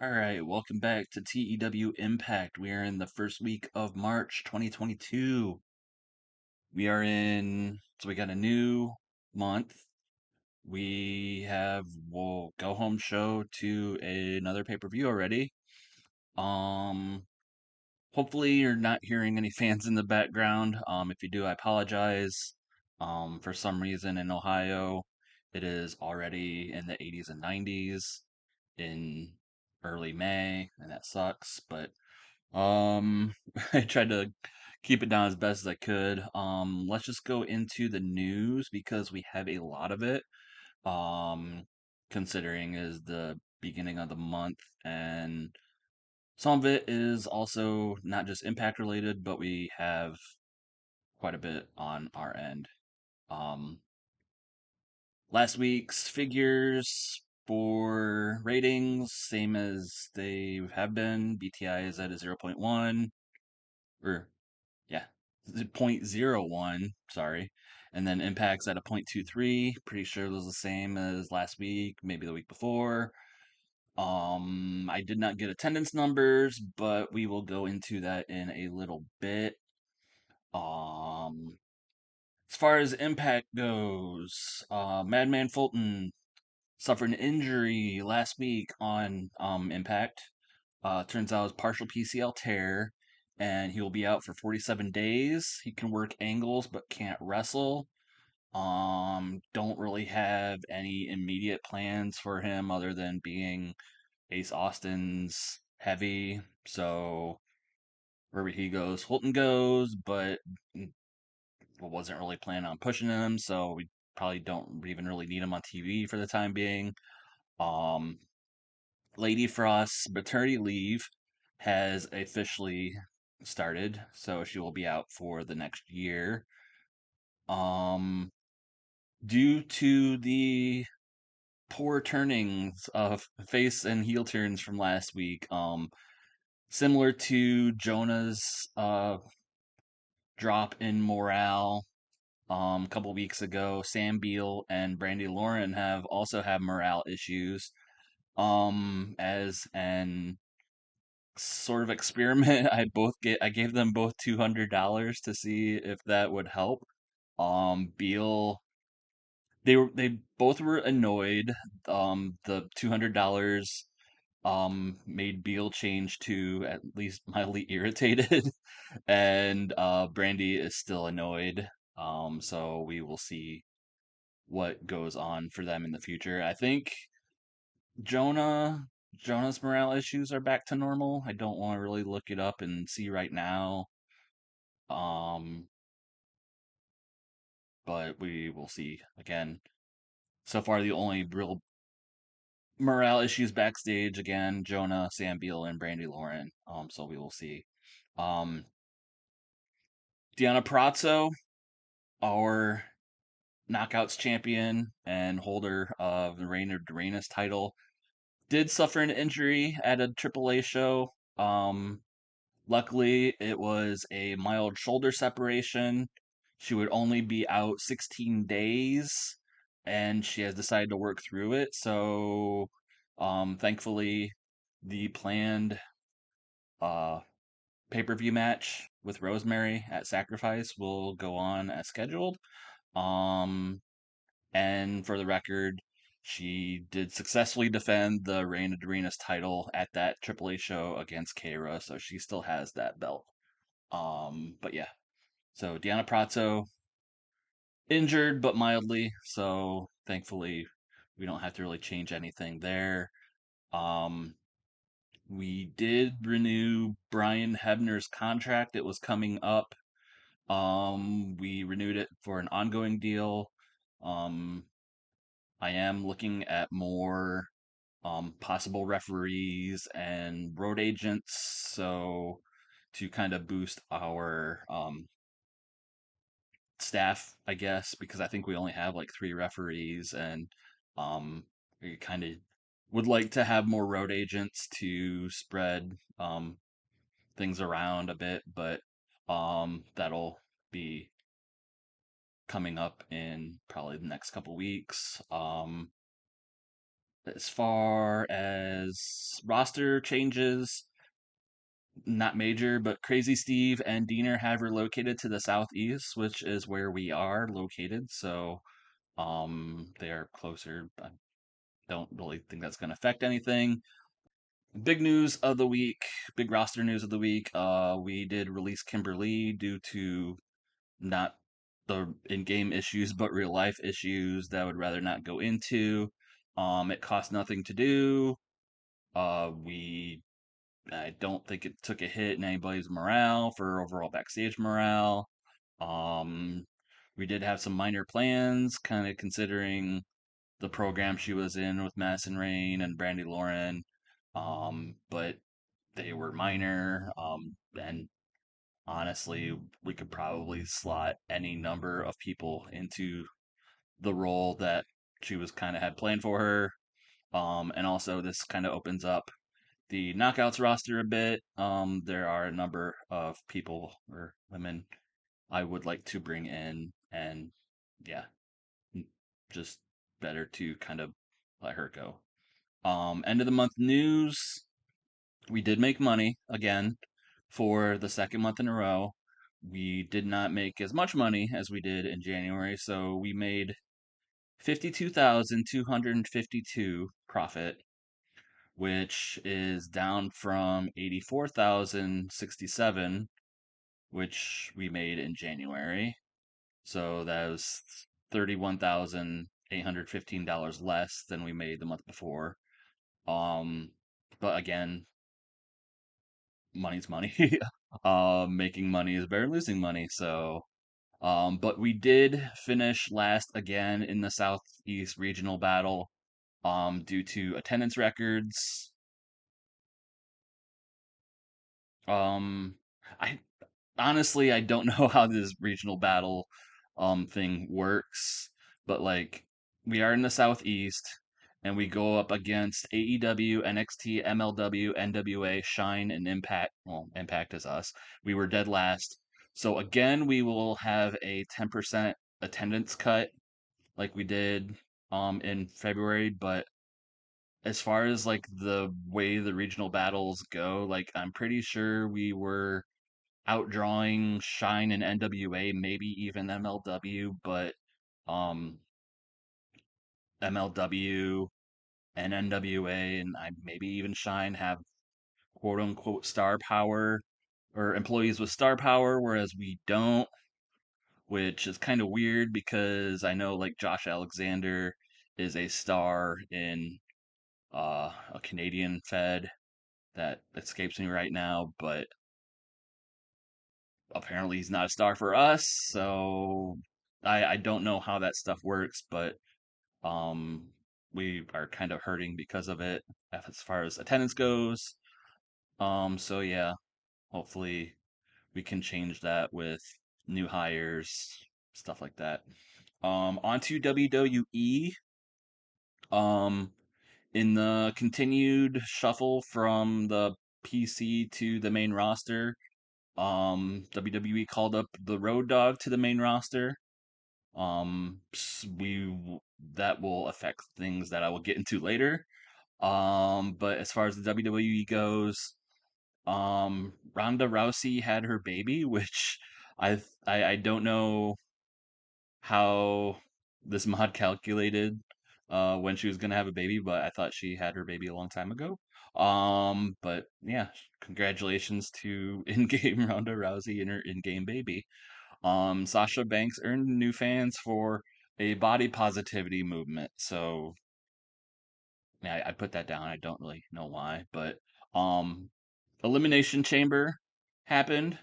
All right, welcome back to TEW Impact. We are in the first week of March 2022. We got a new month. We'll go home show to another pay-per-view already. Um, Hopefully you're not hearing any fans in the background. If you do, I apologize. For some reason in Ohio, it is already in the 80s and 90s in early May, and that sucks, but I tried to keep it down as best as I could. Let's just go into the news because we have a lot of it. Um, Considering is the beginning of the month, and some of it is also not just impact related, but we have quite a bit on our end. Um, Last week's figures for ratings, same as they have been. BTI is at a zero point 0.1, or yeah, 0.01, sorry. And then Impact's at a 0.23. Pretty sure it was the same as last week, maybe the week before. I did not get attendance numbers, but we will go into that in a little bit. Um, as far as Impact goes, Madman Fulton suffered an injury last week on Impact. Turns out it was partial PCL tear, and he will be out for 47 days. He can work angles but can't wrestle. Don't really have any immediate plans for him other than being Ace Austin's heavy. So wherever he goes, Holton goes, but wasn't really planning on pushing him, so we probably don't even really need him on TV for the time being. Um, Lady Frost's maternity leave has officially started, so she will be out for the next year. Um, Due to the poor turnings of face and heel turns from last week, similar to Jonah's drop in morale a couple weeks ago, Sam Beal and Brandy Lauren have also had morale issues. As an sort of experiment, I gave them both $200 to see if that would help. Beal they both were annoyed. The $200 made Beal change to at least mildly irritated, and Brandy is still annoyed. So we will see what goes on for them in the future. I think Jonah's morale issues are back to normal. I don't want to really look it up and see right now. Um, but we will see. Again, so far the only real morale issues backstage, again, Jonah, Sam Beal, and Brandy Lauren. So we will see. Um, Deanna Peratzo, our Knockouts champion and holder of the Reign of Duranus title, did suffer an injury at a AAA show. Luckily, it was a mild shoulder separation. She would only be out 16 days, and she has decided to work through it. So, thankfully, the planned uh, pay-per-view match with Rosemary at Sacrifice will go on as scheduled. Um, and for the record, she did successfully defend the Reign of Arenas title at that AAA show against Kara, so she still has that belt. But yeah, so Deanna Pratzo injured but mildly, so thankfully we don't have to really change anything there. Um, we did renew Brian Hebner's contract. It was coming up. We renewed it for an ongoing deal. Um, I am looking at more possible referees and road agents, so to kind of boost our staff, I guess, because I think we only have like three referees, and we kind of would like to have more road agents to spread things around a bit, but that'll be coming up in probably the next couple weeks. As far as roster changes, not major, but Crazy Steve and Diener have relocated to the southeast, which is where we are located. So, they are closer. I don't really think that's going to affect anything. Big news of the week, big roster news of the week. We did release Kimberly due to not the in-game issues, but real life issues that I would rather not go into. It cost nothing to do. We I don't think it took a hit in anybody's morale for overall backstage morale. Um, we did have some minor plans, kind of considering the program she was in with Madison Rain and Brandy Lauren, but they were minor. And honestly, we could probably slot any number of people into the role that she was kind of had planned for her. And also, this kind of opens up the knockouts roster a bit. There are a number of people or women I would like to bring in, and yeah, just better to kind of let her go. End of the month news. We did make money again for the second month in a row. We did not make as much money as we did in January, so we made 52,252 profit, which is down from 84,067, which we made in January. So that was $31,815 less than we made the month before. Um, but again, money's money. Making money is better than losing money. So, but we did finish last again in the Southeast Regional Battle. Due to attendance records. Um, I honestly I don't know how this regional battle thing works, but like we are in the southeast and we go up against AEW, NXT, MLW, NWA, Shine, and Impact. Well, Impact is us. We were dead last. So again, we will have a 10% attendance cut like we did in February, but as far as like the way the regional battles go, like I'm pretty sure we were outdrawing Shine and NWA, maybe even MLW, but um MLW and NWA and maybe even Shine have quote unquote star power or employees with star power, whereas we don't, which is kind of weird because I know like Josh Alexander is a star in a Canadian Fed that escapes me right now, but apparently he's not a star for us, so I don't know how that stuff works, but um we are kind of hurting because of it as far as attendance goes. So yeah, hopefully we can change that with new hires, stuff like that. Onto WWE. Um in the continued shuffle from the PC to the main roster, WWE called up the Road Dog to the main roster. That will affect things that I will get into later. But as far as the WWE goes, Ronda Rousey had her baby, which I don't know how this mod calculated when she was gonna have a baby, but I thought she had her baby a long time ago. But yeah, congratulations to in-game Ronda Rousey and her in-game baby. Sasha Banks earned new fans for a body positivity movement. So yeah, I put that down. I don't really know why, but um, Elimination Chamber happened.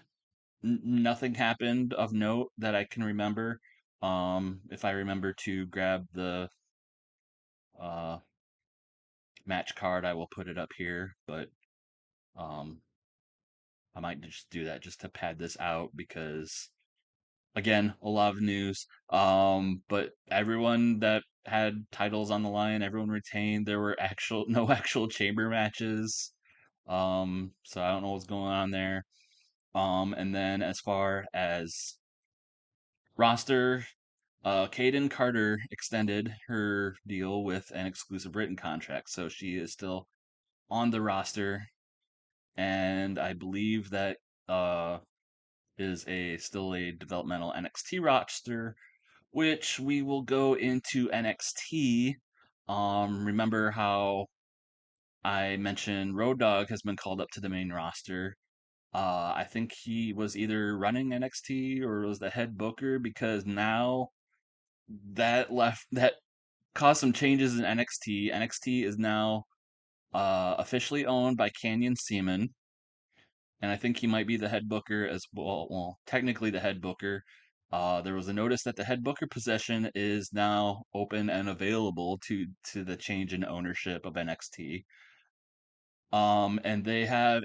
Nothing happened of note that I can remember. If I remember to grab the uh match card, I will put it up here, but um, I might just do that just to pad this out because again, a lot of news. But everyone that had titles on the line, everyone retained. There were actual no actual chamber matches. So I don't know what's going on there. And then as far as roster, Kaden Carter extended her deal with an exclusive written contract, so she is still on the roster, and I believe that uh, is a still a developmental NXT roster, which we will go into NXT. Remember how I mentioned Road Dogg has been called up to the main roster. I think he was either running NXT or was the head booker because now that caused some changes in NXT. NXT is now officially owned by Canyon Ceman, and I think he might be the head booker as well. Well, technically the head booker. There was a notice that the head booker position is now open and available to the change in ownership of NXT. And they have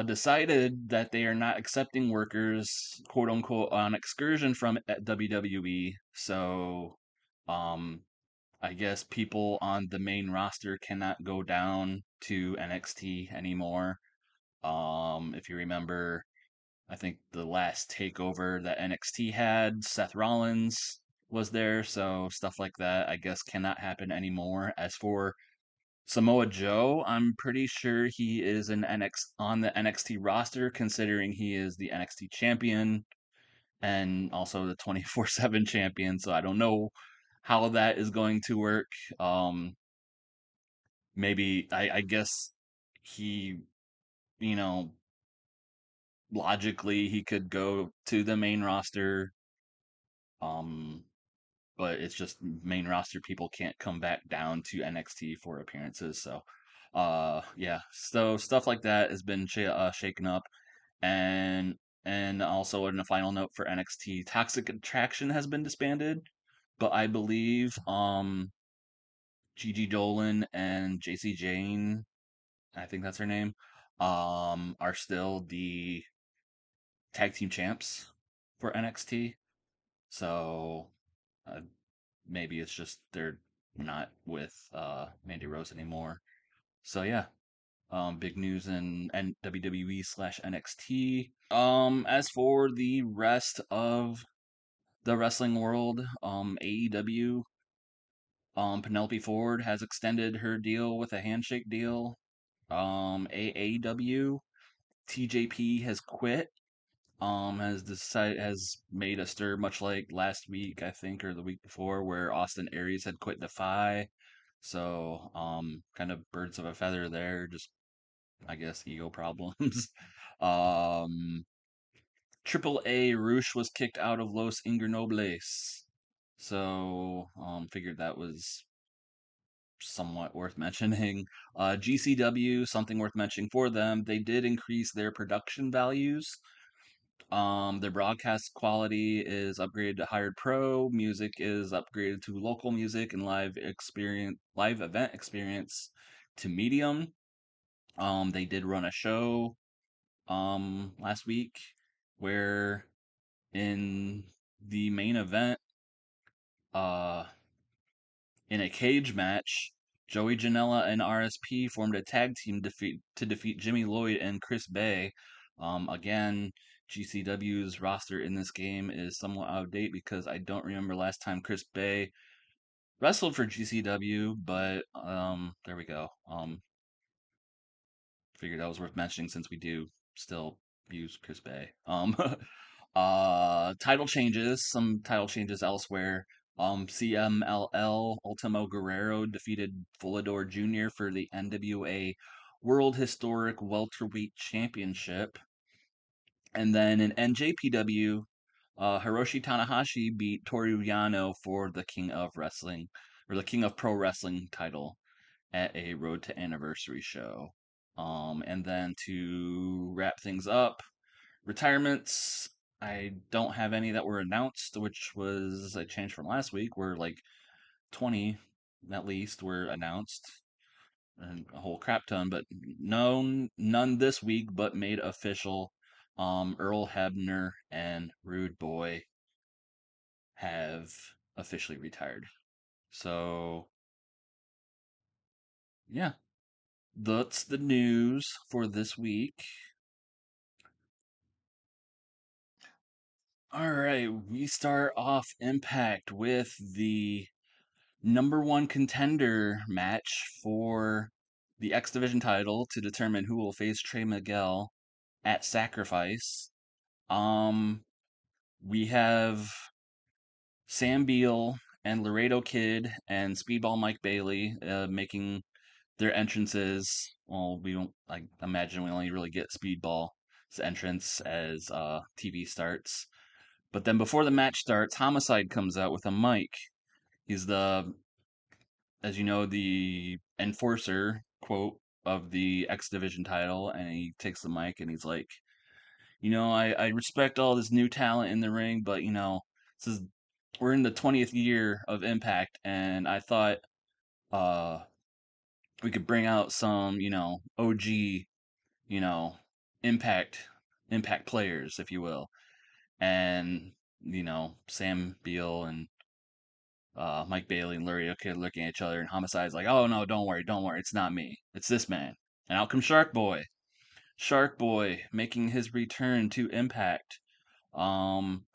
decided that they are not accepting workers, quote unquote, on excursion from WWE. So, um, I guess people on the main roster cannot go down to NXT anymore. If you remember, I think the last takeover that NXT had, Seth Rollins was there, so stuff like that I guess cannot happen anymore. As for Samoa Joe, I'm pretty sure he is on the NXT roster, considering he is the NXT champion and also the 24/7 champion. So I don't know how that is going to work. Maybe I guess he, you know, logically he could go to the main roster. Um, but it's just main roster people can't come back down to NXT for appearances. So, yeah, so stuff like that has been shaken up, and also in a final note for NXT, Toxic Attraction has been disbanded, but I believe Gigi Dolan and JC Jane, I think that's her name, are still the tag team champs for NXT. So uh, maybe it's just they're not with Mandy Rose anymore. So yeah, big news in WWE slash NXT. As for the rest of the wrestling world, AEW, Penelope Ford has extended her deal with a handshake deal. AAW, TJP has quit. Has made a stir much like last week, I think, or the week before, where Austin Aries had quit Defy. So, kind of birds of a feather there, just I guess ego problems. um, Triple A Roosh was kicked out of Los Ingobernables. So, figured that was somewhat worth mentioning. GCW, something worth mentioning for them. They did increase their production values. Their broadcast quality is upgraded to Hired Pro. Music is upgraded to local music and live event experience to medium. They did run a show last week where in the main event, uh, in a cage match, Joey Janela and RSP formed a tag team to defeat Jimmy Lloyd and Chris Bay. Again, GCW's roster in this game is somewhat out of date because I don't remember last time Chris Bay wrestled for GCW, but there we go. Figured that was worth mentioning since we do still use Chris Bay. Some title changes elsewhere. CMLL Ultimo Guerrero defeated Volador Jr. for the NWA World Historic Welterweight Championship. And then in NJPW, Hiroshi Tanahashi beat Toru Yano for the King of Wrestling, or the King of Pro Wrestling title at a Road to Anniversary show. And then to wrap things up, retirements. I don't have any that were announced, which was a change from last week, where like 20 at least were announced, and a whole crap ton, but none this week, but made official. Earl Hebner and Rude Boy have officially retired. So yeah, that's the news for this week. All right, we start off Impact with the number one contender match for the X Division title to determine who will face Trey Miguel at Sacrifice. Um, we have Sam Beal and Laredo Kid and Speedball Mike Bailey making their entrances. Well, we don't. I imagine we only really get Speedball's entrance as TV starts. But then before the match starts, Homicide comes out with a mic. He's the, as you know, the enforcer, quote, of the X Division title. And he takes the mic and he's like, I respect all this new talent in the ring, but, this is, we're in the 20th year of Impact. And I thought uh, we could bring out some, OG, you know, Impact, Impact players, if you will. And, Sam Beal and Mike Bailey and Lurie Kid looking at each other, and Homicide's like, "Oh no, don't worry, it's not me, it's this man." And out comes Shark Boy. Shark Boy making his return to Impact. Um,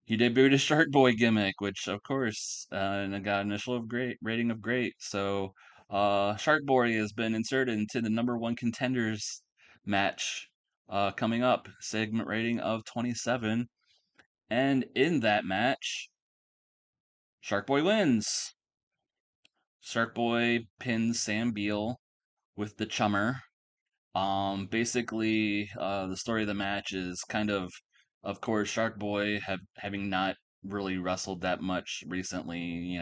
he debuted his Shark Boy gimmick, which of course, and it got an initial of great rating of great. So, Shark Boy has been inserted into the number one contenders match coming up, segment rating of 27, and in that match, Shark Boy wins. Shark Boy pins Sam Beal with the chummer. Basically, the story of the match is of course, Shark Boy having not really wrestled that much recently.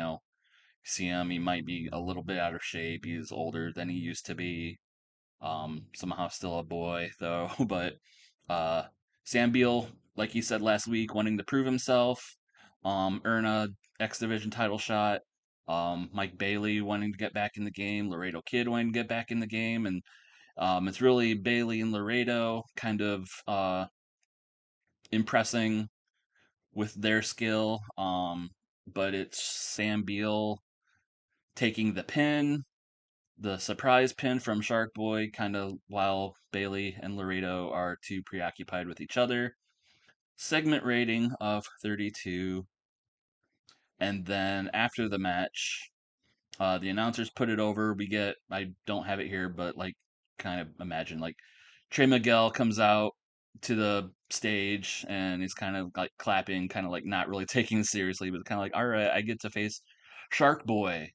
See him, he might be a little bit out of shape. He's older than he used to be. Somehow still a boy though. But uh, Sam Beal, like he said last week, wanting to prove himself, earn a X Division title shot. Mike Bailey wanting to get back in the game, Laredo Kid wanting to get back in the game, and it's really Bailey and Laredo kind of impressing with their skill. But it's Sam Beal taking the surprise pin from Shark Boy, kind of while Bailey and Laredo are too preoccupied with each other. Segment rating of 32. And then after the match, the announcers put it over. I don't have it here, but like, kind of imagine like Trey Miguel comes out to the stage and he's kind of like clapping, kind of like not really taking it seriously, but kind of like, all right, I get to face Shark Boy.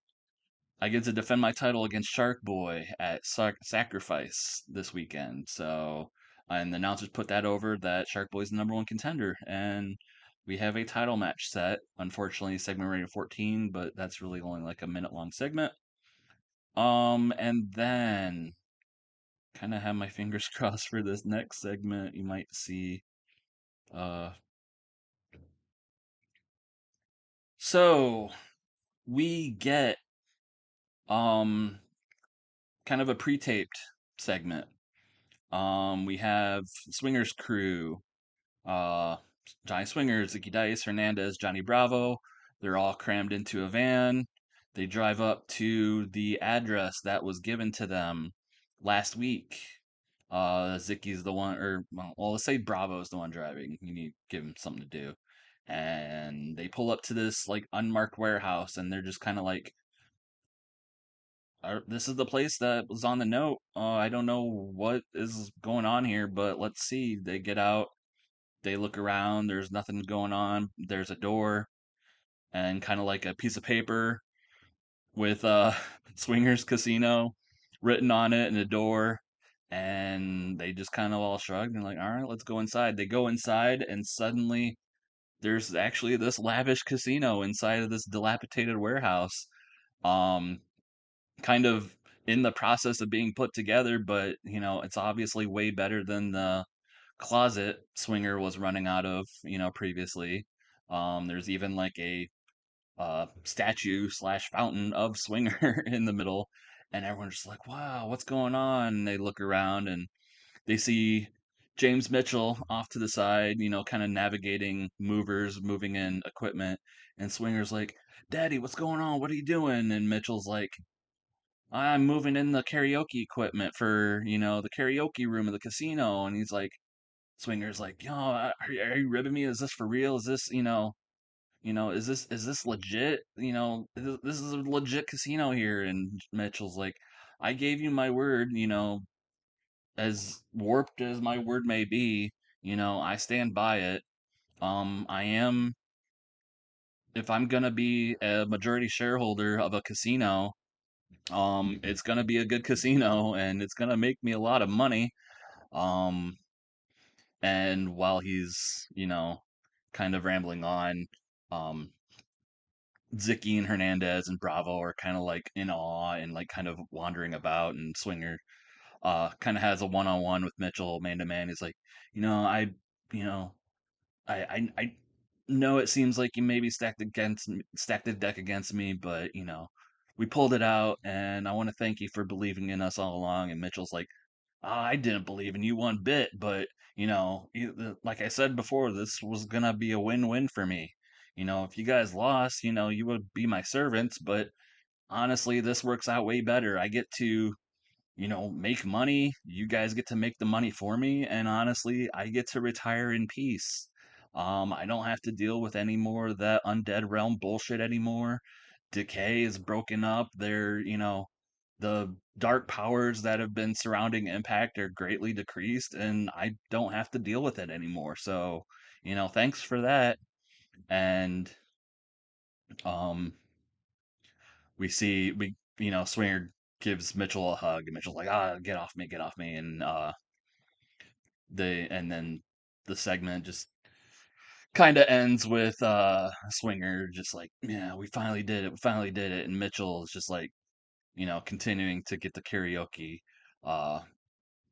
I get to defend my title against Shark Boy at Sacrifice this weekend. So, and the announcers put that over that Shark Boy's the number one contender, and we have a title match set. Unfortunately, segment rating 14, but that's really only like a minute long segment. And then kind of have my fingers crossed for this next segment. You might see. Uh, so we get um kind of a pre-taped segment. We have Swingers Crew, uh, Johnny Swingers, Zicky Dice, Hernandez, Johnny Bravo. They're all crammed into a van. They drive up to the address that was given to them last week. Zicky's the one, or well, let's say Bravo's the one driving. You need to give him something to do. And they pull up to this like unmarked warehouse, and they're just kind of like, this is the place that was on the note. I don't know what is going on here, but let's see. They get out, they look around, there's nothing going on. There's a door and kind of like a piece of paper with Swingers Casino written on it and a door. And they just kind of all shrugged and like, all right, let's go inside. They go inside and suddenly there's actually this lavish casino inside of this dilapidated warehouse. Um, Kind of in the process of being put together, but it's obviously way better than the closet Swinger was running out of, previously. There's even like a statue slash fountain of Swinger in the middle, and everyone's just like, "Wow, what's going on?" And they look around and they see James Mitchell off to the side, kind of navigating movers, moving in equipment, and Swinger's like, "Daddy, what's going on? What are you doing?" And Mitchell's like, I'm moving in the karaoke equipment for, the karaoke room of the casino. And he's like, Swinger's like, are you ribbing me? Is this for real? Is this, is this legit? This is a legit casino here. And Mitchell's like, I gave you my word, as warped as my word may be, I stand by it. I am, if I'm gonna be a majority shareholder of a casino, it's gonna be a good casino and it's gonna make me a lot of money. Um, and while he's, kind of rambling on, um, Zicky and Hernandez and Bravo are kind of like in awe and like kind of wandering about, and Swinger kind of has a one-on-one with Mitchell man to man. He's like, you know, I know it seems like you maybe stacked the deck against me, but we pulled it out, and I want to thank you for believing in us all along. And Mitchell's like, I didn't believe in you one bit, but like I said before, this was gonna be a win-win for me. If you guys lost, you would be my servants, but honestly, this works out way better. I get to make money. You guys get to make the money for me. And honestly, I get to retire in peace. I don't have to deal with any more of that undead realm bullshit anymore. Decay is broken up. The dark powers that have been surrounding Impact are greatly decreased, and I don't have to deal with it anymore. So, thanks for that. And um, Swinger gives Mitchell a hug, and Mitchell's like, get off me, and then the segment just kind of ends with Swinger just like, yeah, we finally did it, and Mitchell is just like, continuing to get the karaoke uh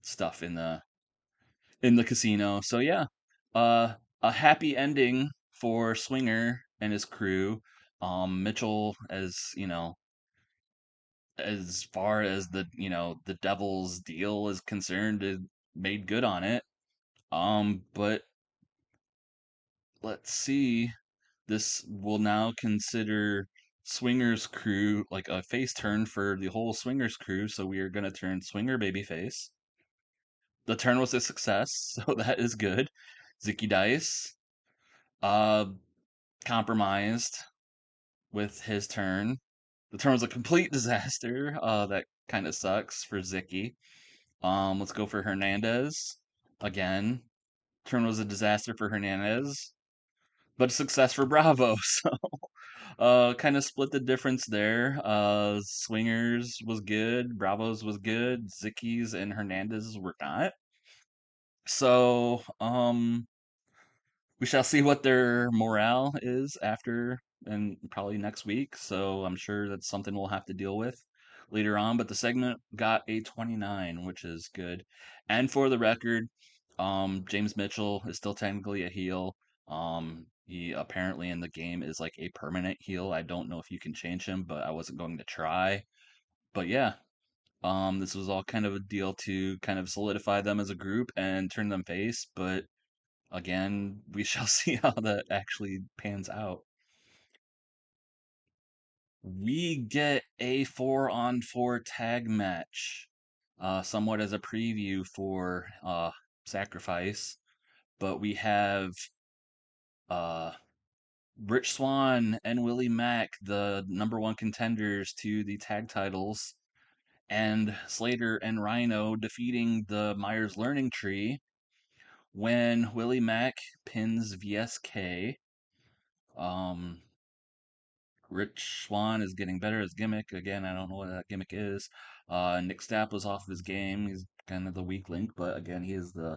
stuff in the casino. So yeah, a happy ending for Swinger and his crew. Mitchell, as far as the Devil's deal is concerned, it made good on it. But let's see. This will now consider Swinger's crew like a face turn for the whole Swingers crew. So we are gonna turn Swinger babyface. The turn was a success, so that is good. Zicky Dice, uh, compromised with his turn. The turn was a complete disaster. That kind of sucks for Zicky. Let's go for Hernandez again. Turn was a disaster for Hernandez, but a success for Bravo. So, kind of split the difference there. Swingers was good, Bravos was good, Zicky's and Hernandez were not. So, we shall see what their morale is after and probably next week. So I'm sure that's something we'll have to deal with later on. But the segment got a 29, which is good. And for the record, James Mitchell is still technically a heel. He apparently in the game is like a permanent heel. I don't know if you can change him, but I wasn't going to try. But yeah, this was all kind of a deal to kind of solidify them as a group and turn them face. But again, we shall see how that actually pans out. We get a 4-on-4 tag match, somewhat as a preview for Sacrifice. But we have uh, Rich Swann and Willie Mack, the number one contenders to the tag titles, and Slater and Rhino defeating the Myers Learning Tree when Willie Mack pins VSK. Um, Rich Swann is getting better as gimmick. Again, I don't know what that gimmick is. Nick Stapp was off of his game. He's kind of the weak link, but again, he is the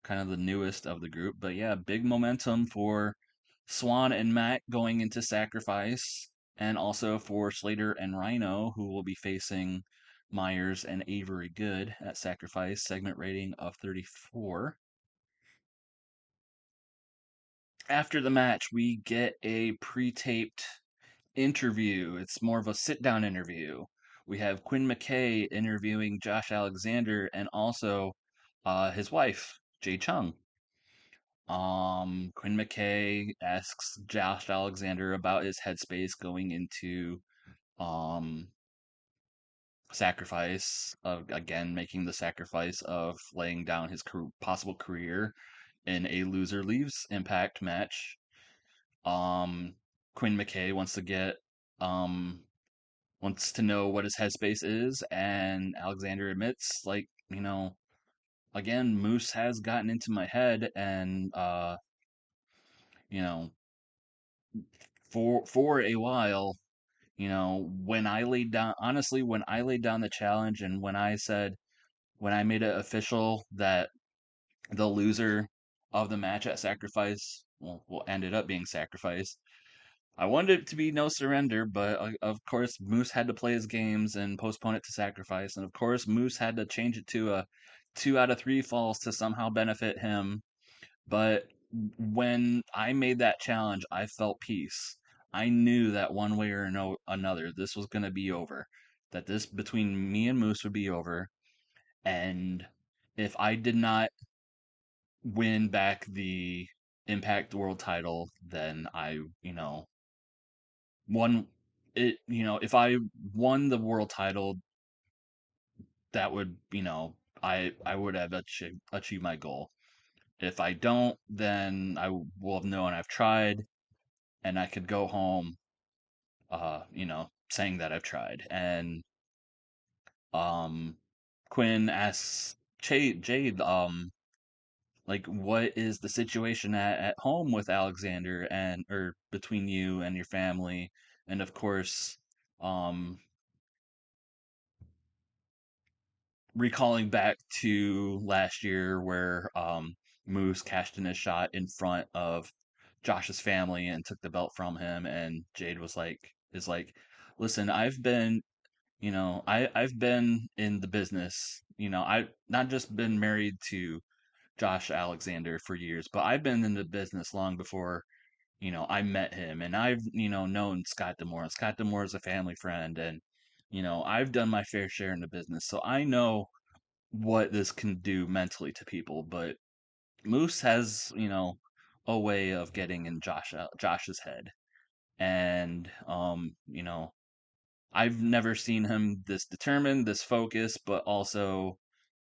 kind of the newest of the group. But yeah, big momentum for Swann and Matt going into Sacrifice, and also for Slater and Rhino, who will be facing Myers and Avery Good at Sacrifice. Segment rating of 34. After the match, we get a pre-taped interview. It's more of a sit down interview. We have Quinn McKay interviewing Josh Alexander and also his wife, Jay Chung. Quinn McKay asks Josh Alexander about his headspace going into um, sacrifice of again making the sacrifice of laying down his possible career in a loser leaves Impact match. Um, Quinn McKay um wants to know what his headspace is, and Alexander admits, like, again, Moose has gotten into my head, and you know, for a while, when I laid down, honestly, when I laid down the challenge, and when I made it official that the loser of the match at Sacrifice, well, ended up being Sacrifice. I wanted it to be no surrender, but of course Moose had to play his games and postpone it to Sacrifice, and of course Moose had to change it to a 2 out of 3 falls to somehow benefit him. But when I made that challenge, I felt peace. I knew that one way or no another, this was going to be over. That this between me and Moose would be over, and if I did not win back the Impact World title, then won it. If I won the world title, that would, I would have achieved my goal. If I don't, then will have known I've tried, and I could go home, saying that I've tried. And um, Quinn asks Jade, like, what is the situation at home with Alexander, and or between you and your family? And of course, um, recalling back to last year where Moose cashed in a shot in front of Josh's family and took the belt from him, and Jade is like, listen, I've been in the business. I've not just been married to Josh Alexander for years, but I've been in the business long before, I met him, and I've, known Scott D'Amore. Scott D'Amore is a family friend, and, I've done my fair share in the business, so I know what this can do mentally to people. But Moose has, a way of getting in Josh's head, and I've never seen him this determined, this focused, but also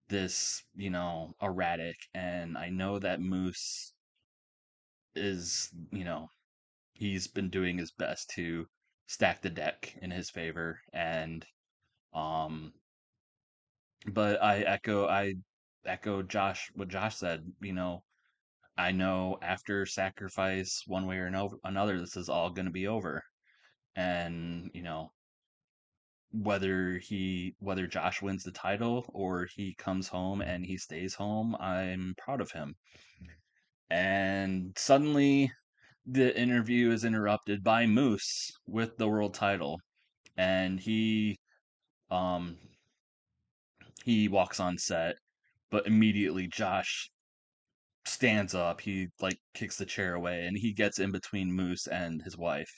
this, erratic. And I know that Moose is, he's been doing his best to stack the deck in his favor. And um but I echo Josh what Josh said. I know after Sacrifice, one way or no, another, this is all going to be over. And whether Josh wins the title or he comes home and he stays home, I'm proud of him. And suddenly the interview is interrupted by Moose with the world title, and um he walks on set, but immediately Josh stands up. He like kicks the chair away, and he gets in between Moose and his wife.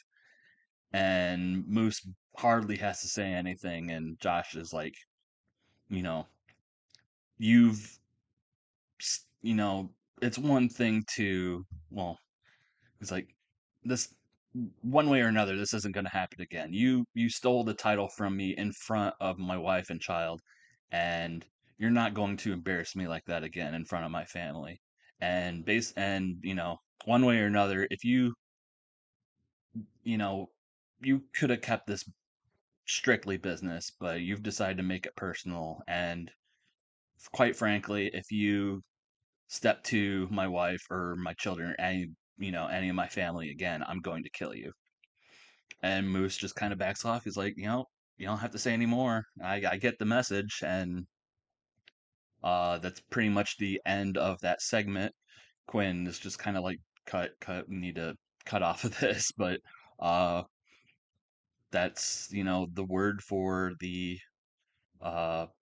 And Moose hardly has to say anything, and Josh is like, you know, you've, you know, it's one thing to, well, it's like this one way or another, this isn't going to happen again. You stole the title from me in front of my wife and child, and you're not going to embarrass me like that again in front of my family. And one way or another, if you know you could have kept this strictly business, but you've decided to make it personal. And quite frankly, if you step to my wife or my children, any of my family again, I'm going to kill you. And Moose just kind of backs off. He's like, you don't have to say anymore. I get the message. And that's pretty much the end of that segment. Quinn is just kind of like, cut, we need to cut off of this. But uh, that's, the word for the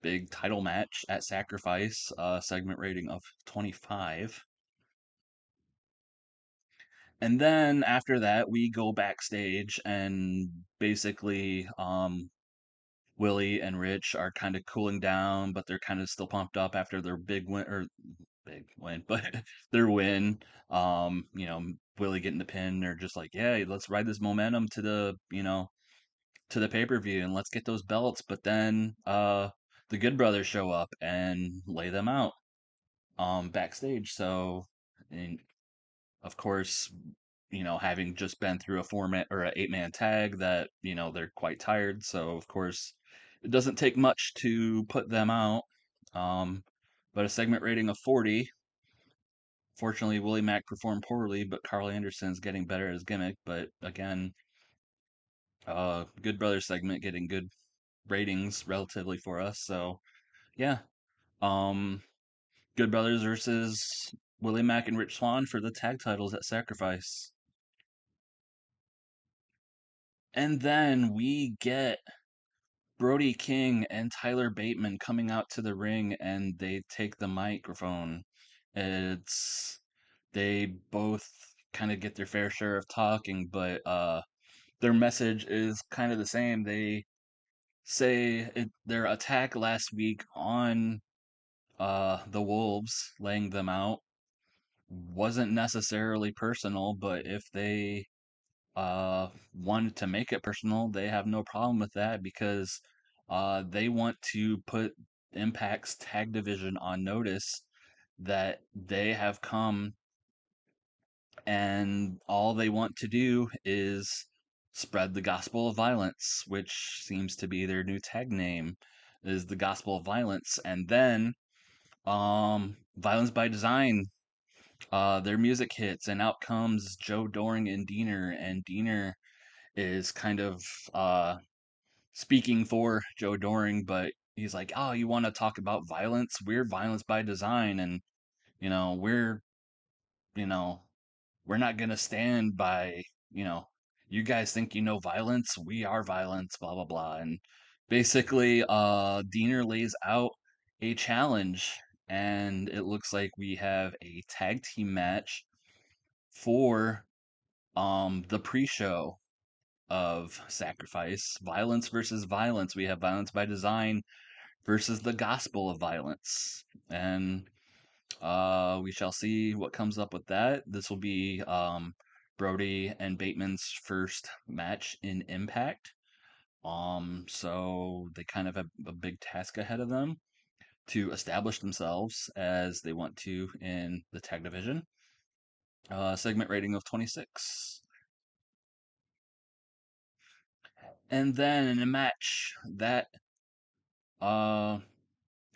big title match at Sacrifice, segment rating of 25. And then after that, we go backstage, and basically, Willie and Rich are kind of cooling down, but they're kind of still pumped up after their big win, but their win. Willie getting the pin. They're just like, yeah, let's ride this momentum to the, to the pay-per-view and let's get those belts. But then the Good Brothers show up and lay them out backstage. So, and of course, having just been through a four-man or an eight-man tag, that they're quite tired. So of course, it doesn't take much to put them out. Um, but a segment rating of 40. Fortunately, Willie Mack performed poorly, but Carl Anderson's getting better at his gimmick. But again, Good Brothers segment getting good ratings relatively for us. So yeah, um, Good Brothers versus Willie Mack and Rich Swann for the tag titles at Sacrifice. And then we get Brody King and Tyler Bateman coming out to the ring and they take the microphone. It's they both kind of get their fair share of talking, but their message is kind of the same. They say their attack last week on the Wolves, laying them out, wasn't necessarily personal, but if they wanted to make it personal, they have no problem with that because they want to put Impact's tag division on notice that they have come and all they want to do is spread the gospel of violence, which seems to be their new tag name, is the gospel of violence. And then Violence by Design, their music hits, and out comes Joe Doring and Diener, and Diener is kind of speaking for Joe Doring, but he's like, "Oh, you want to talk about violence? We're Violence by Design, and you know, we're you know, we're not gonna stand by you know, you guys think you know violence? We are violence, blah blah blah." And basically, Diener lays out a challenge, and it looks like we have a tag team match for the pre-show of Sacrifice. Violence versus violence. We have Violence by Design versus the Gospel of Violence. And we shall see what comes up with that. This will be Brody and Bateman's first match in Impact. So they kind of have a big task ahead of them to establish themselves as they want to in the tag division. Segment rating of 26. And then in a match that uh,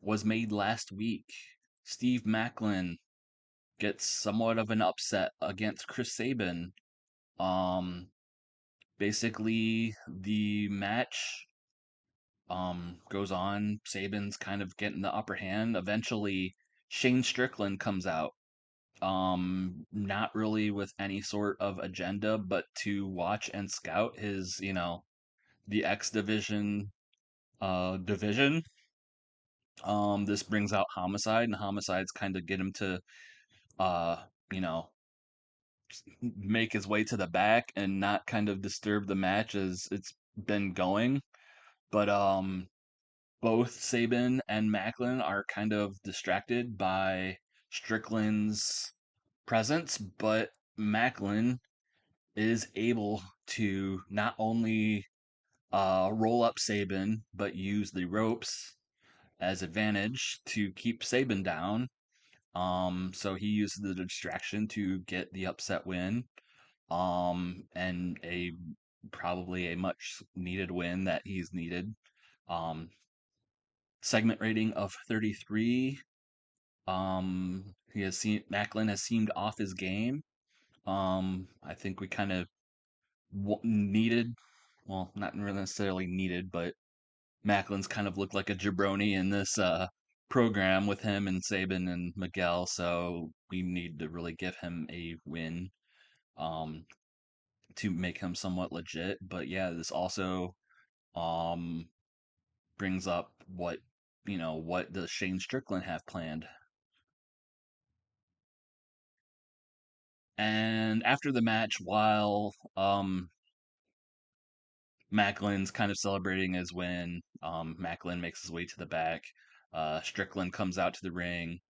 was made last week, Steve Macklin gets somewhat of an upset against Chris Sabin. Um, Basically, the match goes on. Sabin's kind of getting the upper hand. Eventually, Shane Strickland comes out. Not really with any sort of agenda, but to watch and scout his, the X division division. This brings out Homicide, and Homicide's kind of get him to, uh, you know, make his way to the back and not kind of disturb the match as it's been going. But both Sabin and Macklin are kind of distracted by Strickland's presence, but Macklin is able to not only roll up Sabin, but use the ropes as advantage to keep Sabin down. So he uses the distraction to get the upset win. And a probably a much needed win that he's needed. Um, Segment rating of 33. He has seen Macklin has seemed off his game. I think we kind of needed, well, not necessarily needed, but Macklin's kind of looked like a jabroni in this program with him and Sabin and Miguel, so we need to really give him a win um, to make him somewhat legit. But yeah, this also um, brings up what does Shane Strickland have planned? And after the match, while Macklin's kind of celebrating his win, Macklin makes his way to the back. Strickland comes out to the ring.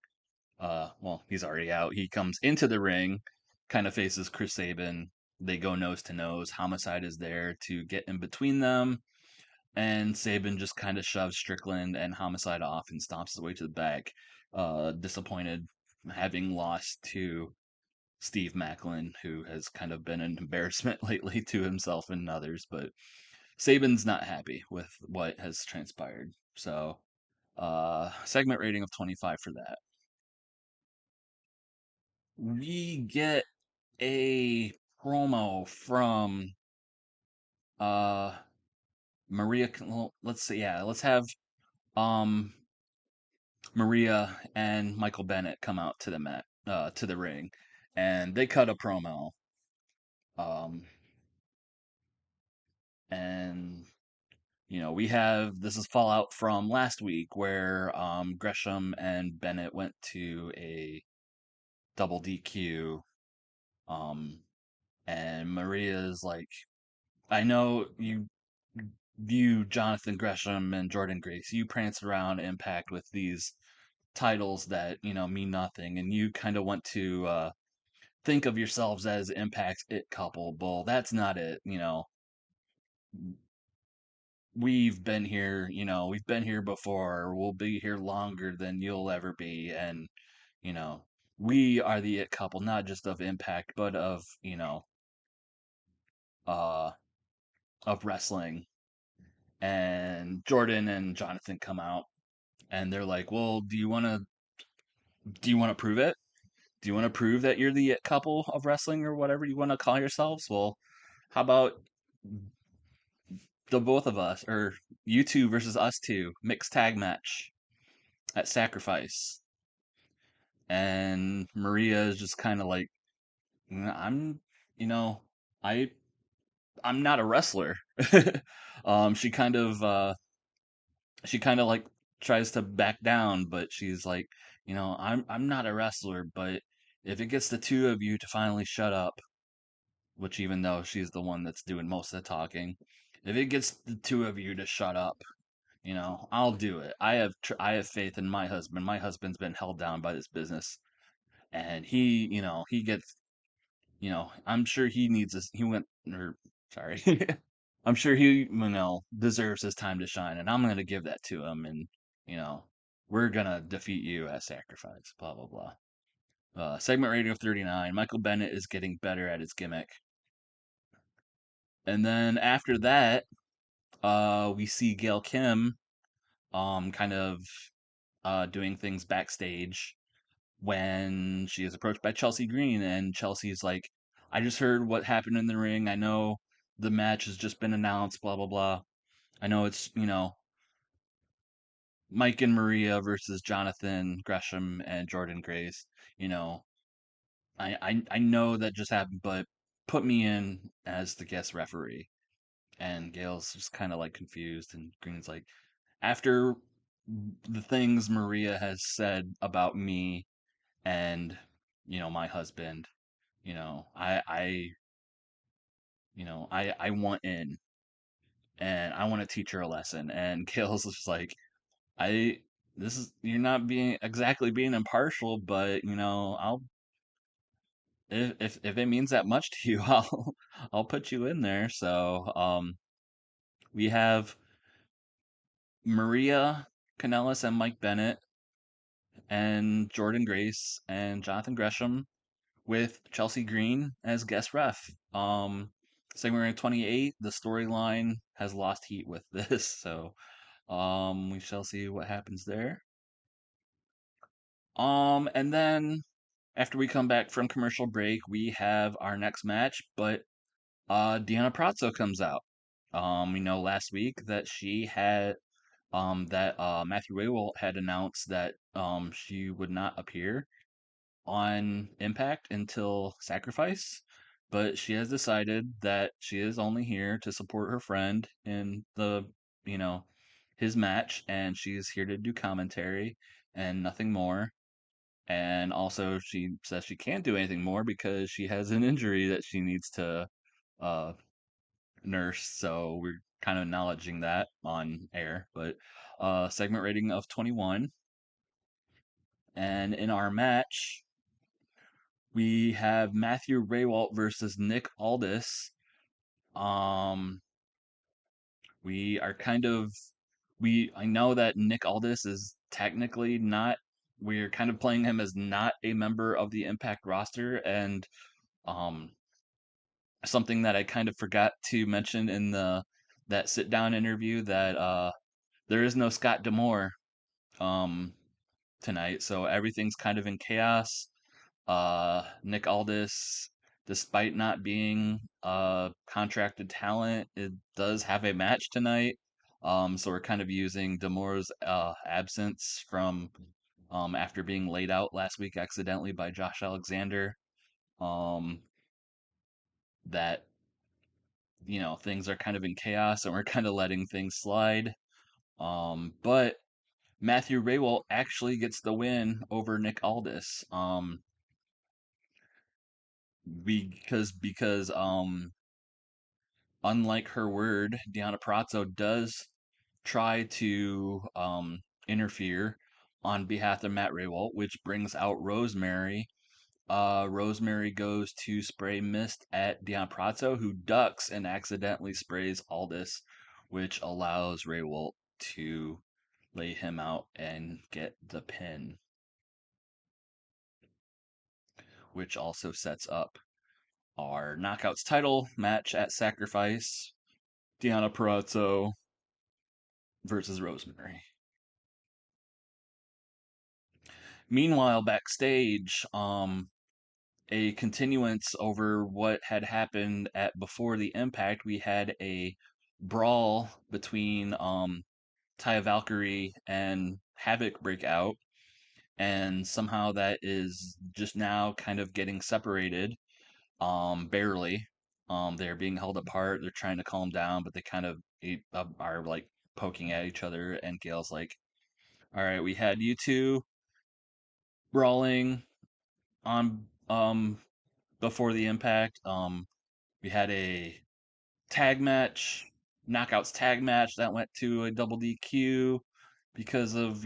Well, he's already out. He comes into the ring, kind of faces Chris Sabin. They go nose to nose. Homicide is there to get in between them, and Sabin just kind of shoves Strickland and Homicide off and stomps his way to the back, disappointed having lost to Steve Macklin, who has kind of been an embarrassment lately to himself and others. But Sabin's not happy with what has transpired. So, segment rating of 25 for that. We get a promo from uh Maria. Well, let's see. Yeah, let's have um Maria and Michael Bennett come out to the to the ring, and they cut a promo. Um, and we have this is fallout from last week where Gresham and Bennett went to a double DQ. Um, and Maria's like, I know you, Jonathan Gresham and Jordan Grace, you prance around Impact with these titles that mean nothing, and you kind of want to think of yourselves as Impact's it couple. Well, that's not it. We've been here before. We'll be here longer than you'll ever be, and you know, we are the it couple, not just of Impact, but uh, of wrestling. And Jordan and Jonathan come out, and they're like, "Well, do you want to prove it? Do you want to prove that you're the it couple of wrestling or whatever you want to call yourselves? Well, how about the both of us, or you two versus us two, mixed tag match at Sacrifice?" And Maria is just kind of like, I'm, you know, I, I'm not a wrestler. um, she kind of, uh, she kind of like tries to back down, but she's like, I'm not a wrestler, but if it gets the two of you to finally shut up, which even though she's the one that's doing most of the talking, if it gets the two of you to shut up, I'll do it. I have faith in my husband. My husband's been held down by this business, and he gets, I'm sure he needs this. He went, or sorry, I'm sure he, deserves his time to shine, and I'm gonna give that to him, and you know, we're gonna defeat you at Sacrifice. Blah blah blah. Segment rating of 39. Michael Bennett is getting better at his gimmick, and then after that, we see Gail Kim, kind of doing things backstage when she is approached by Chelsea Green, and Chelsea's like, I just heard what happened in the ring. I know the match has just been announced, blah, blah, blah. I know it's, Mike and Maria versus Jonathan Gresham and Jordan Grace. You know, I know that just happened, but put me in as the guest referee. And Gail's just kind of like confused, and Green's like, after the things Maria has said about me and my husband, I I want in, and I want to teach her a lesson. And Gail's just like, I this is you're not being exactly being impartial, but I'll if it means that much to you, I'll put you in there. So we have Maria Kanellis and Mike Bennett and Jordan Grace and Jonathan Gresham with Chelsea Green as guest ref. Segment rank 28. The storyline has lost heat with this, so we shall see what happens there. And then after we come back from commercial break, we have our next match, but Deanna Pratzo comes out. We know last week that she had that Matthew Rawl had announced that she would not appear on Impact until Sacrifice, but she has decided that she is only here to support her friend in you know, his match, and she's here to do commentary and nothing more. And also, she says she can't do anything more because she has an injury that she needs to uh, nurse. So we're kind of acknowledging that on air. But segment rating of 21. And in our match, We have Matthew Raywalt versus Nick Aldis. Um, we are kind of I know that Nick Aldis is technically not. We're kind of playing him as not a member of the Impact roster, and um, something that I kind of forgot to mention in the that sit down interview that there is no Scott Demore um tonight, so everything's kind of in chaos. Nick Aldis, despite not being a contracted talent, it does have a match tonight. So we're kind of using Demore's absence from after being laid out last week accidentally by Josh Alexander. Um, that things are kind of in chaos and we're kind of letting things slide. But Matthew Raywell actually gets the win over Nick Aldis. Because unlike her word, Deanna Peratzo does try to interfere on behalf of Matt Raywell, which brings out Rosemary. Rosemary goes to spray mist at Deanna Peratzo, who ducks and accidentally sprays Aldis, which allows Raywell to lay him out and get the pin, which also sets up our Knockouts title match at Sacrifice. Deanna Perazzo versus Rosemary. Meanwhile, backstage, a continuance over what had happened at before the Impact, we had a brawl between Taya Valkyrie and Havoc break out, and somehow that is just now kind of getting separated, barely. They're being held apart. They're trying to calm down, but they kind of are like poking at each other. And Gail's like, "All right, we had you two brawling on before the Impact. We had a tag match, knockouts tag match that went to a double DQ because of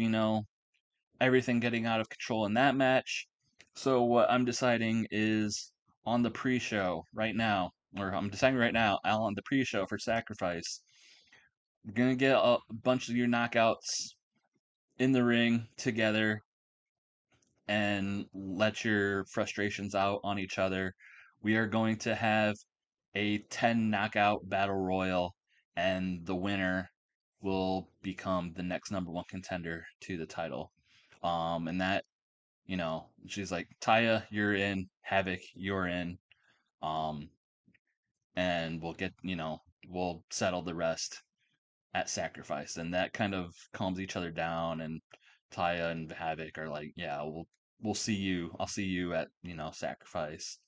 everything getting out of control in that match. So what I'm deciding is on the pre-show right now, or I'm deciding right now, on the pre-show for Sacrifice, we're gonna get a bunch of your knockouts in the ring together and let your frustrations out on each other. We are going to have a 10 knockout battle royal, and the winner will become the next number one contender to the title. And that, she's like, Taya, you're in, Havoc, you're in. Um, and we'll settle the rest at Sacrifice. And that kind of calms each other down. And Taya and Havoc are like, yeah, we'll see you. I'll see you at, Sacrifice.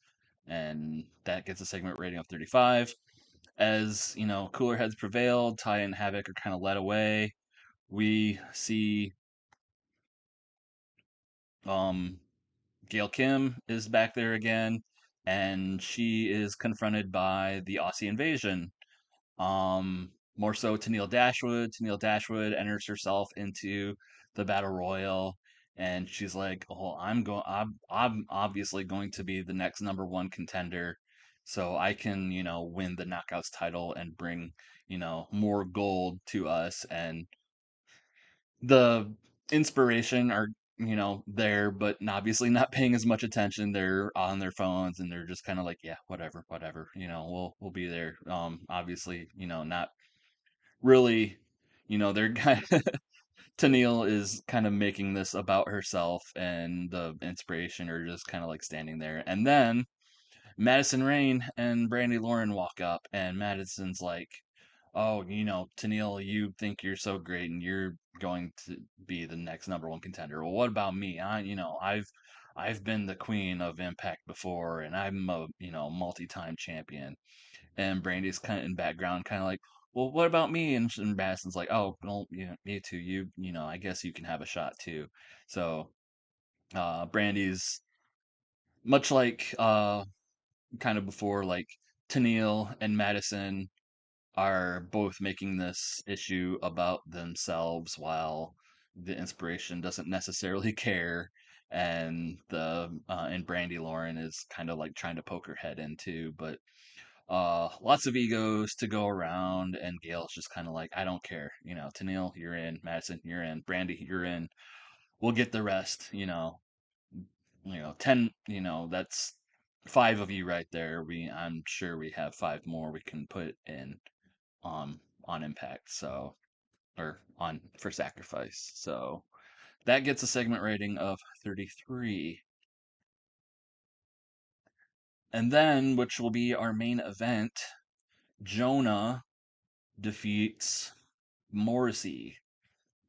And that gets a segment rating of 35. As, cooler heads prevailed, Taya and Havoc are kind of led away. We see um Gail Kim is back there again, and she is confronted by the Aussie invasion. More so Tennille Dashwood. Tennille Dashwood enters herself into the battle royal, and she's like, "Oh, I'm obviously going to be the next number one contender, so I can, win the knockouts title and bring, more gold to us." And the inspiration are there, but obviously not paying as much attention. They're on their phones and they're just kind of like, yeah, whatever, whatever, we'll be there. Obviously, not really, they're kind of Tennille is kind of making this about herself, and the inspiration are just kind of like standing there. And then Madison Rain and Brandy Lauren walk up, and Madison's like, "Oh, Tennille, you think you're so great, and you're going to be the next number one contender. Well, what about me? I've been the queen of Impact before, and I'm a multi-time champion." And Brandy's kind of in background, kind of like, "Well, what about me?" And Madison's like, "Oh, well, me too. I guess you can have a shot too." So, Brandy's much like kind of before, like Tennille and Madison are both making this issue about themselves while the inspiration doesn't necessarily care. and and Brandy Lauren is kind of like trying to poke her head into, but lots of egos to go around, and Gail's just kind of like, I don't care, Tennille, you're in, Madison, you're in, Brandy, you're in, we'll get the rest, 10, that's five of you right there. I'm sure we have five more we can put in um on Impact, so or on for Sacrifice. So that gets a segment rating of 33. And then, which will be our main event, Jonah defeats Morrissey.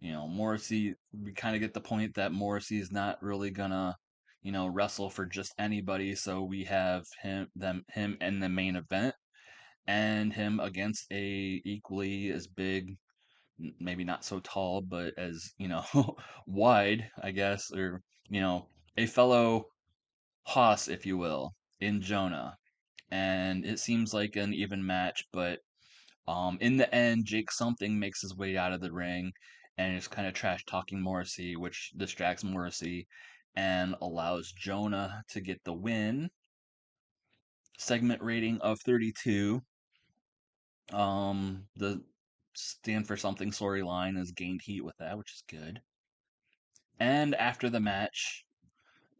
Morrissey, we kind of get the point that Morrissey is not really gonna, wrestle for just anybody. So we have him in the main event, and him against a equally as big, maybe not so tall, but as, wide, I guess, or, a fellow Haas, if you will, in Jonah. And it seems like an even match, but in the end, Jake something makes his way out of the ring and is kind of trash talking Morrissey, which distracts Morrissey and allows Jonah to get the win. Segment rating of 32. The stand for something storyline has gained heat with that, which is good. And after the match,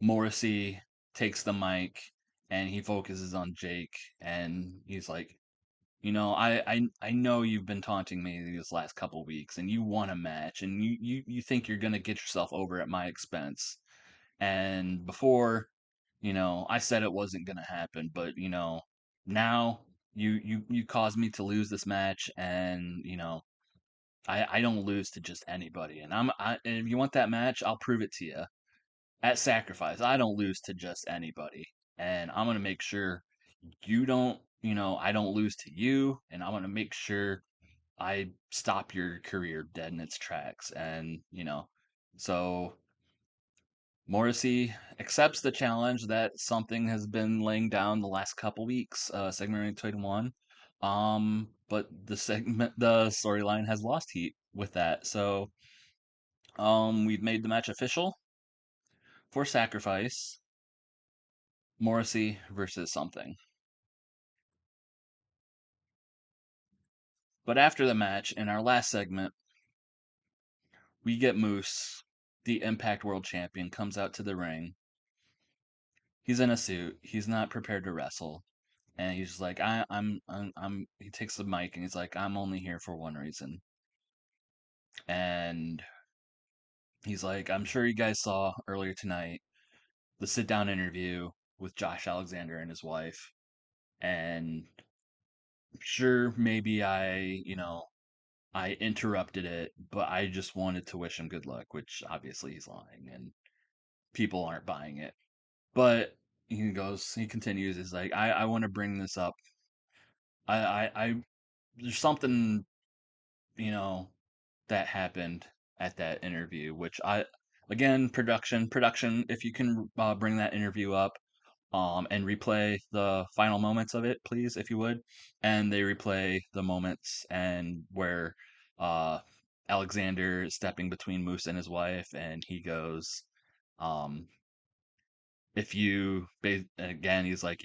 Morrissey takes the mic and he focuses on Jake, and he's like, I know you've been taunting me these last couple weeks, and you want a match, and you think you're gonna get yourself over at my expense. And before, I said it wasn't gonna happen, but now you caused me to lose this match, and I don't lose to just anybody. And if you want that match, I'll prove it to you at Sacrifice. I don't lose to just anybody, and I'm gonna make sure I don't lose to you, and I'm gonna make sure I stop your career dead in its tracks. And so Morrissey accepts the challenge that something has been laying down the last couple weeks, segment 21. But the storyline has lost heat with that. So we've made the match official for Sacrifice. Morrissey versus something. But after the match, in our last segment, we get Moose, the Impact World Champion, comes out to the ring. He's in a suit. He's not prepared to wrestle, and he's just like, I'm. He takes the mic and he's like, I'm only here for one reason. And he's like, I'm sure you guys saw earlier tonight the sit-down interview with Josh Alexander and his wife, and sure, maybe I interrupted it, but I just wanted to wish him good luck, which obviously he's lying and people aren't buying it. But he continues, is like, I want to bring this up. I there's something, you know, that happened at that interview, which again, production, if you can bring that interview up, and replay the final moments of it, please, if you would. And they replay the moments and where uh, Alexander is stepping between Moose and his wife, and he goes, um, again, he's like,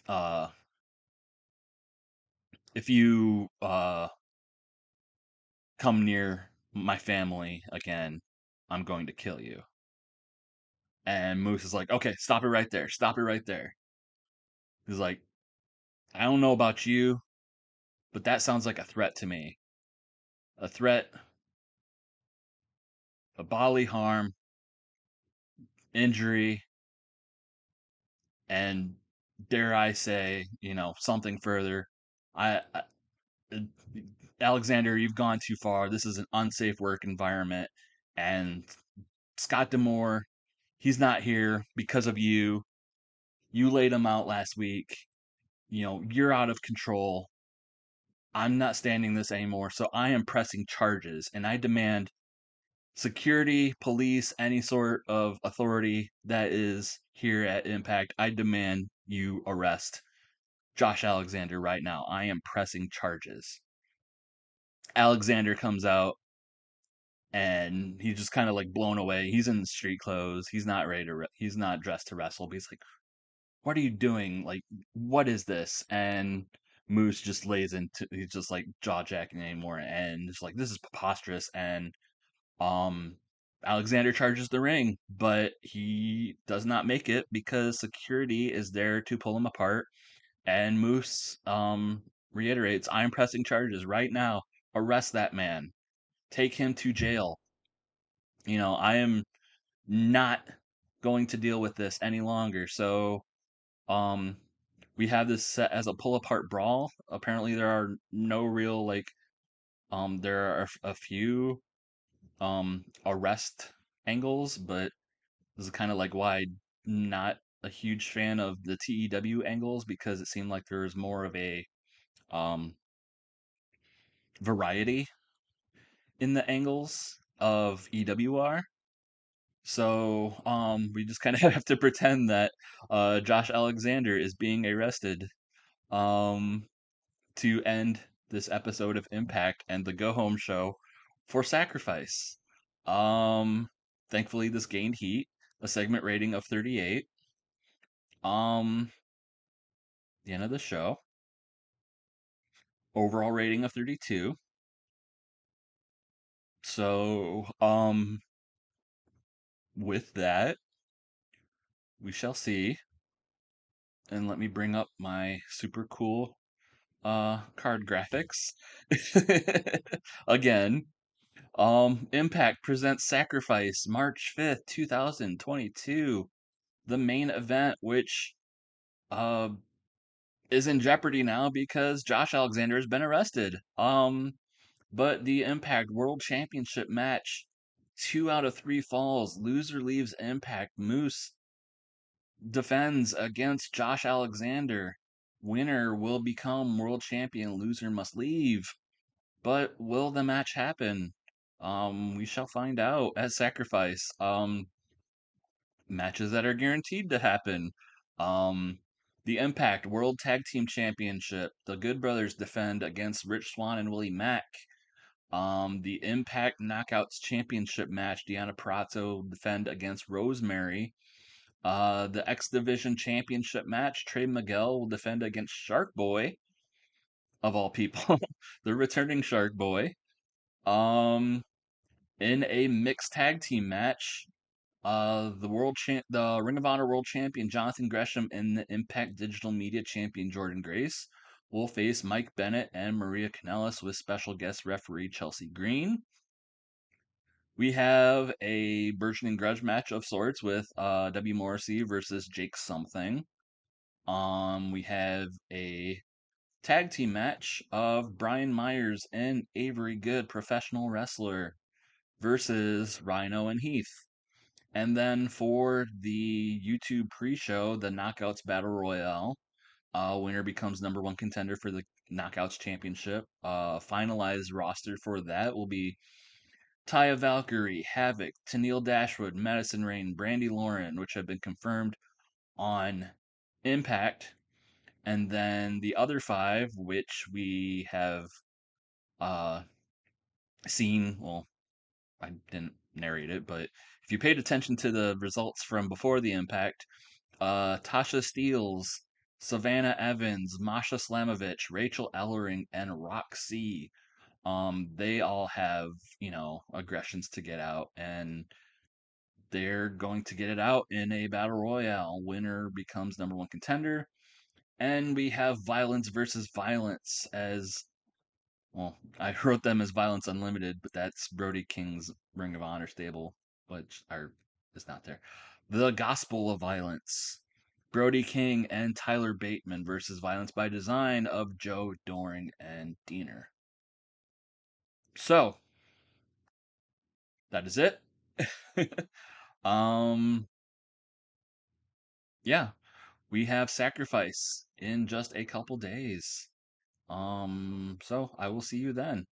uh, if you come near my family again, I'm going to kill you. And Moose is like, okay, stop it right there. Stop it right there. He's like, I don't know about you, but that sounds like a threat to me. A threat of bodily harm, injury, and dare I say, something further. I Alexander, you've gone too far. This is an unsafe work environment, and Scott Demore, he's not here because of you. You laid him out last week. You're out of control. I'm not standing this anymore, so I am pressing charges, and I demand security, police, any sort of authority that is here at Impact. I demand you arrest Josh Alexander right now. I am pressing charges. Alexander comes out and he's just kind of like blown away. He's in street clothes. He's not ready to. He's not dressed to wrestle. But he's like, "What are you doing? Like, what is this?" And Moose just lays into. He's just like jaw jacking anymore, and just like this is preposterous. And um, Alexander charges the ring, but he does not make it because security is there to pull him apart. And Moose reiterates, "I'm pressing charges right now. Arrest that man. Take him to jail. I am not going to deal with this any longer." So, um, we have this set as a pull apart brawl. Apparently, there are no real there are a few arrest angles, but this is kind of like why I'm not a huge fan of the TEW angles because it seemed like there was more of a um variety in the angles of EWR. So, we just kind of have to pretend that Josh Alexander is being arrested um, to end this episode of Impact and the Go Home show for Sacrifice. Um, Thankfully, this gained heat, a segment rating of 38. Um, the end of the show, overall rating of 32. So, with that, we shall see. And let me bring up my super cool card graphics. Again, Impact presents Sacrifice March 5th, 2022. The main event, which uh is in jeopardy now because Josh Alexander has been arrested. But the Impact World Championship match, 2 out of 3 falls. Loser leaves Impact. Moose defends against Josh Alexander. Winner will become world champion. Loser must leave. But will the match happen? We shall find out at Sacrifice. Matches that are guaranteed to happen. Um, the Impact World Tag Team Championship. The Good Brothers defend against Rich Swann and Willie Mack. The Impact Knockouts Championship match. Deanna Peratzo defend against Rosemary. The X Division Championship match. Trey Miguel will defend against Sharkboy, of all people, the returning Sharkboy. Um, in a mixed tag team match, the Ring of Honor World Champion Jonathan Gresham and the Impact Digital Media Champion Jordan Grace will face Mike Bennett and Maria Kanellis with special guest referee Chelsea Green. We have a burgeoning grudge match of sorts with W. Morrissey versus Jake Something. We have a tag team match of Brian Myers and Avery Good, professional wrestler, versus Rhino and Heath. And then for the YouTube pre-show, the Knockouts Battle Royale, winner becomes #1 contender for the Knockouts Championship. Finalized roster for that will be Taya Valkyrie, Havoc, Tennille Dashwood, Madison Rain, Brandy Lauren, which have been confirmed on Impact. And then the other 5, which we have uh, seen, well, I didn't narrate it, but if you paid attention to the results from before the Impact, Tasha Steeles, Savannah Evans, Masha Slamovich, Rachel Ellering, and Roxy. They all have, aggressions to get out, and they're going to get it out in a battle royale. Winner becomes #1 contender. And we have Violence versus Violence as well. I wrote them as Violence Unlimited, but that's Brody King's Ring of Honor stable, which is not there. The Gospel of Violence. Brody King and Tyler Bateman versus Violence by Design of Joe Doring and Diener. So that is it. um, yeah, we have Sacrifice in just a couple days. So I will see you then.